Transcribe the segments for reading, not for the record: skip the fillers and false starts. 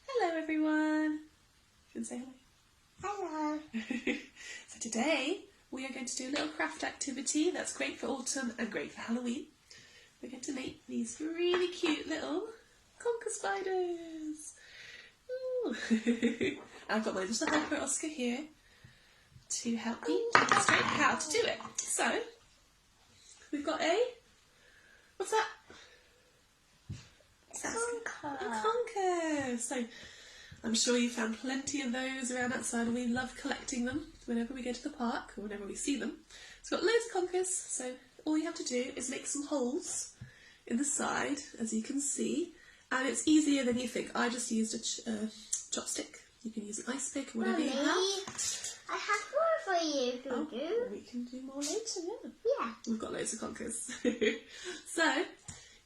Hello everyone. You can say hello. Hello. So today we are going to do a little craft activity that's great for autumn and great for Halloween. We're going to make these really cute little conker spiders. Ooh. I've got my little helper Oscar here to help me demonstrate how to do it. So we've got what's that? Conker. A conker. So I'm sure you found plenty of those around outside, and we love collecting them whenever we go to the park or whenever we see them. So we've got loads of conkers, so all you have to do is make some holes in the side, as you can see, and it's easier than you think. I just used a chopstick. You can use an ice pick or whatever Mummy, you have. I have more for you to do. We can do more later, yeah. Yeah. We've got loads of conkers. So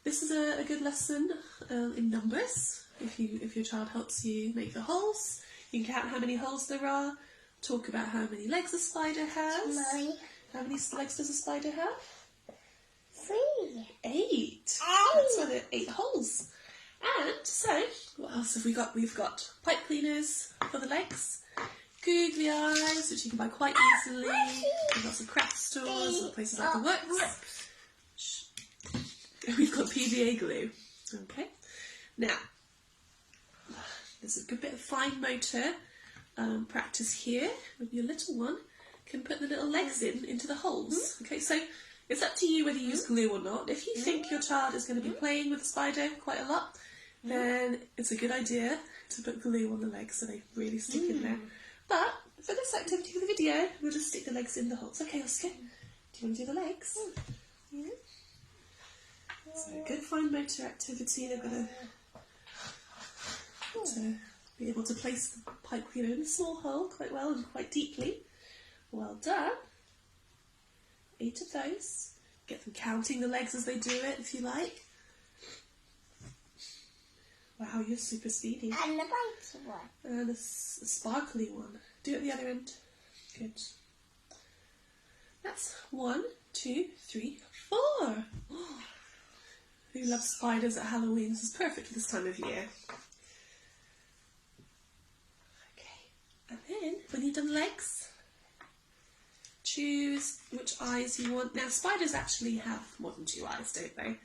this is a good lesson in numbers. If your child helps you make the holes, you can count how many holes there are, talk about how many legs a spider has. Mommy. How many legs does a spider have? 3. 8. That's why there are 8 holes. And so, what else have we got? We've got pipe cleaners for the legs, googly eyes, which you can buy quite easily. We've got some craft stores or places like the Works. We've got PVA glue. Okay. Now, there's a good bit of fine motor practice here with your little one. Can put the little legs into the holes. Okay, so it's up to you whether you use glue or not. If you think your child is going to be playing with the spider quite a lot, then it's a good idea to put glue on the legs so they really stick in there. But for this activity, for the video, we'll just stick the legs in the holes. Okay, Oscar, do you want to do the legs? Yeah. So good fine motor activity. They've got to be able to place the pipe cleaner in a small hole quite well and quite deeply. Well done. 8 of those. Get them counting the legs as they do it if you like. Wow, you're super speedy. And the bright one. And a sparkly one. Do it at the other end. Good. That's 1, 2, 3, 4. Oh. Who loves spiders at Halloween? This is perfect for this time of year. Okay, and then when you've done legs, choose which eyes you want. Now spiders actually have more than 2 eyes, don't they?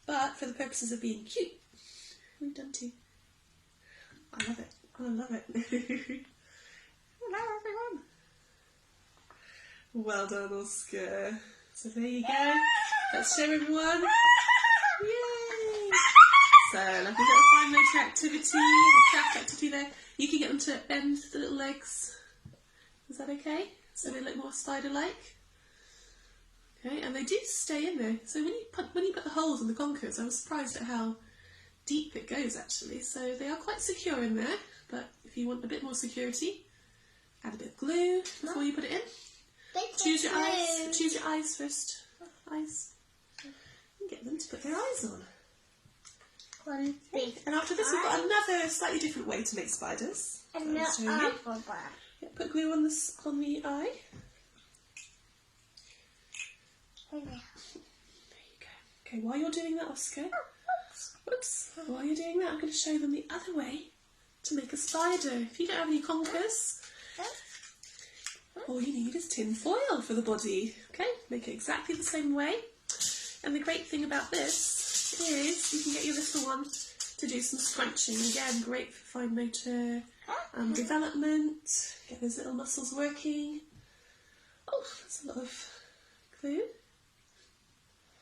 But for the purposes of being cute, we've done 2. I love it. I love it. Hello everyone. Well done, Oscar. So there you go. Let's show everyone. Yay! So, like we've got a fine motor activity, a craft activity there. You can get them to bend the little legs. Is that okay? So they look more spider-like. Okay, and they do stay in there. So when you put the holes in the conkers, I was surprised at how deep it goes actually. So they are quite secure in there. But if you want a bit more security, add a bit of glue before you put it in. Choose your eyes. Choose your eyes first. Eyes. And get them to put their eyes on. Big and after this, we've got another slightly different way to make spiders. And the other one. Yeah, put glue on the eye. There you go. Okay, while you're doing that, Oscar, while you're doing that, I'm going to show them the other way to make a spider. If you don't have any conkers, all you need is tin foil for the body. Okay, make it exactly the same way. And the great thing about this is you can get your little one to do some scrunching. Again, great for fine motor development. Get those little muscles working. Oh, that's a lot of glue.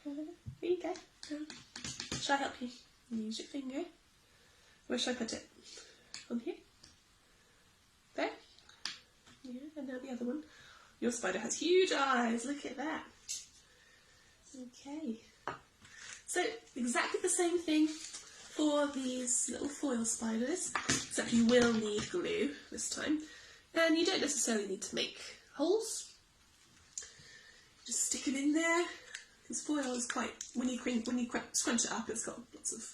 There you go. Shall I help you? Use your finger. Where should I put it? On here? There? Yeah, and now the other one. Your spider has huge eyes. Look at that. Okay. So exactly the same thing for these little foil spiders, except you will need glue this time. And you don't necessarily need to make holes. Just stick it in there. Because foil is quite, when you scrunch it up, it's got lots of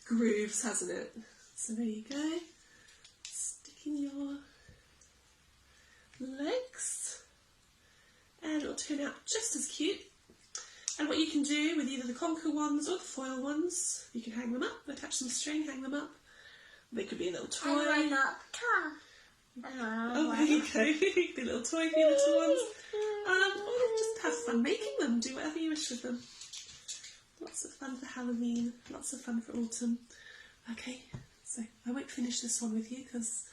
grooves, hasn't it? So there you go. Stick in your legs. And it'll turn out just as cute. And what you can do with either the conker ones or the foil ones, you can hang them up, attach some string, hang them up, They could be a little toy. And one up top. And one Oh, there you go. Be a little toy for your little ones. Or just have fun making them. Do whatever you wish with them. Lots of fun for Halloween. Lots of fun for autumn. Okay, so I won't finish this one with you because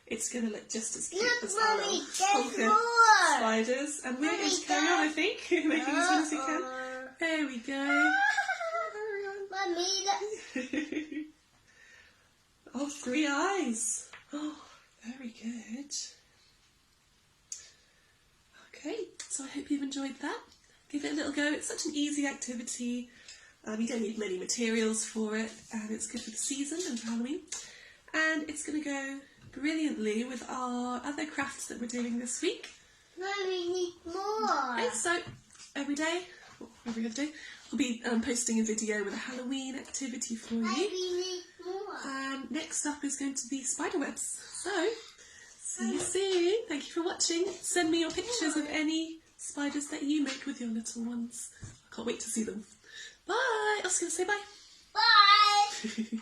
it's going to look just as cute as our little honker spiders. And we're going to carry on, I think, making as many as we can. There we go. Mommy, Oh, 3 eyes. Oh, very good. Okay, so I hope you've enjoyed that. Give it a little go. It's such an easy activity. You don't need many materials for it, and it's good for the season and for Halloween. And it's going to go brilliantly with our other crafts that we're doing this week. Mommy, need more. Okay, so every day, or every other day, I'll be posting a video with a Halloween activity for you. Mommy, need more. And next up is going to be spider webs. So, see you soon. Thank you for watching. Send me your pictures of any spiders that you make with your little ones. I can't wait to see them. Bye. I was going to say bye. Bye.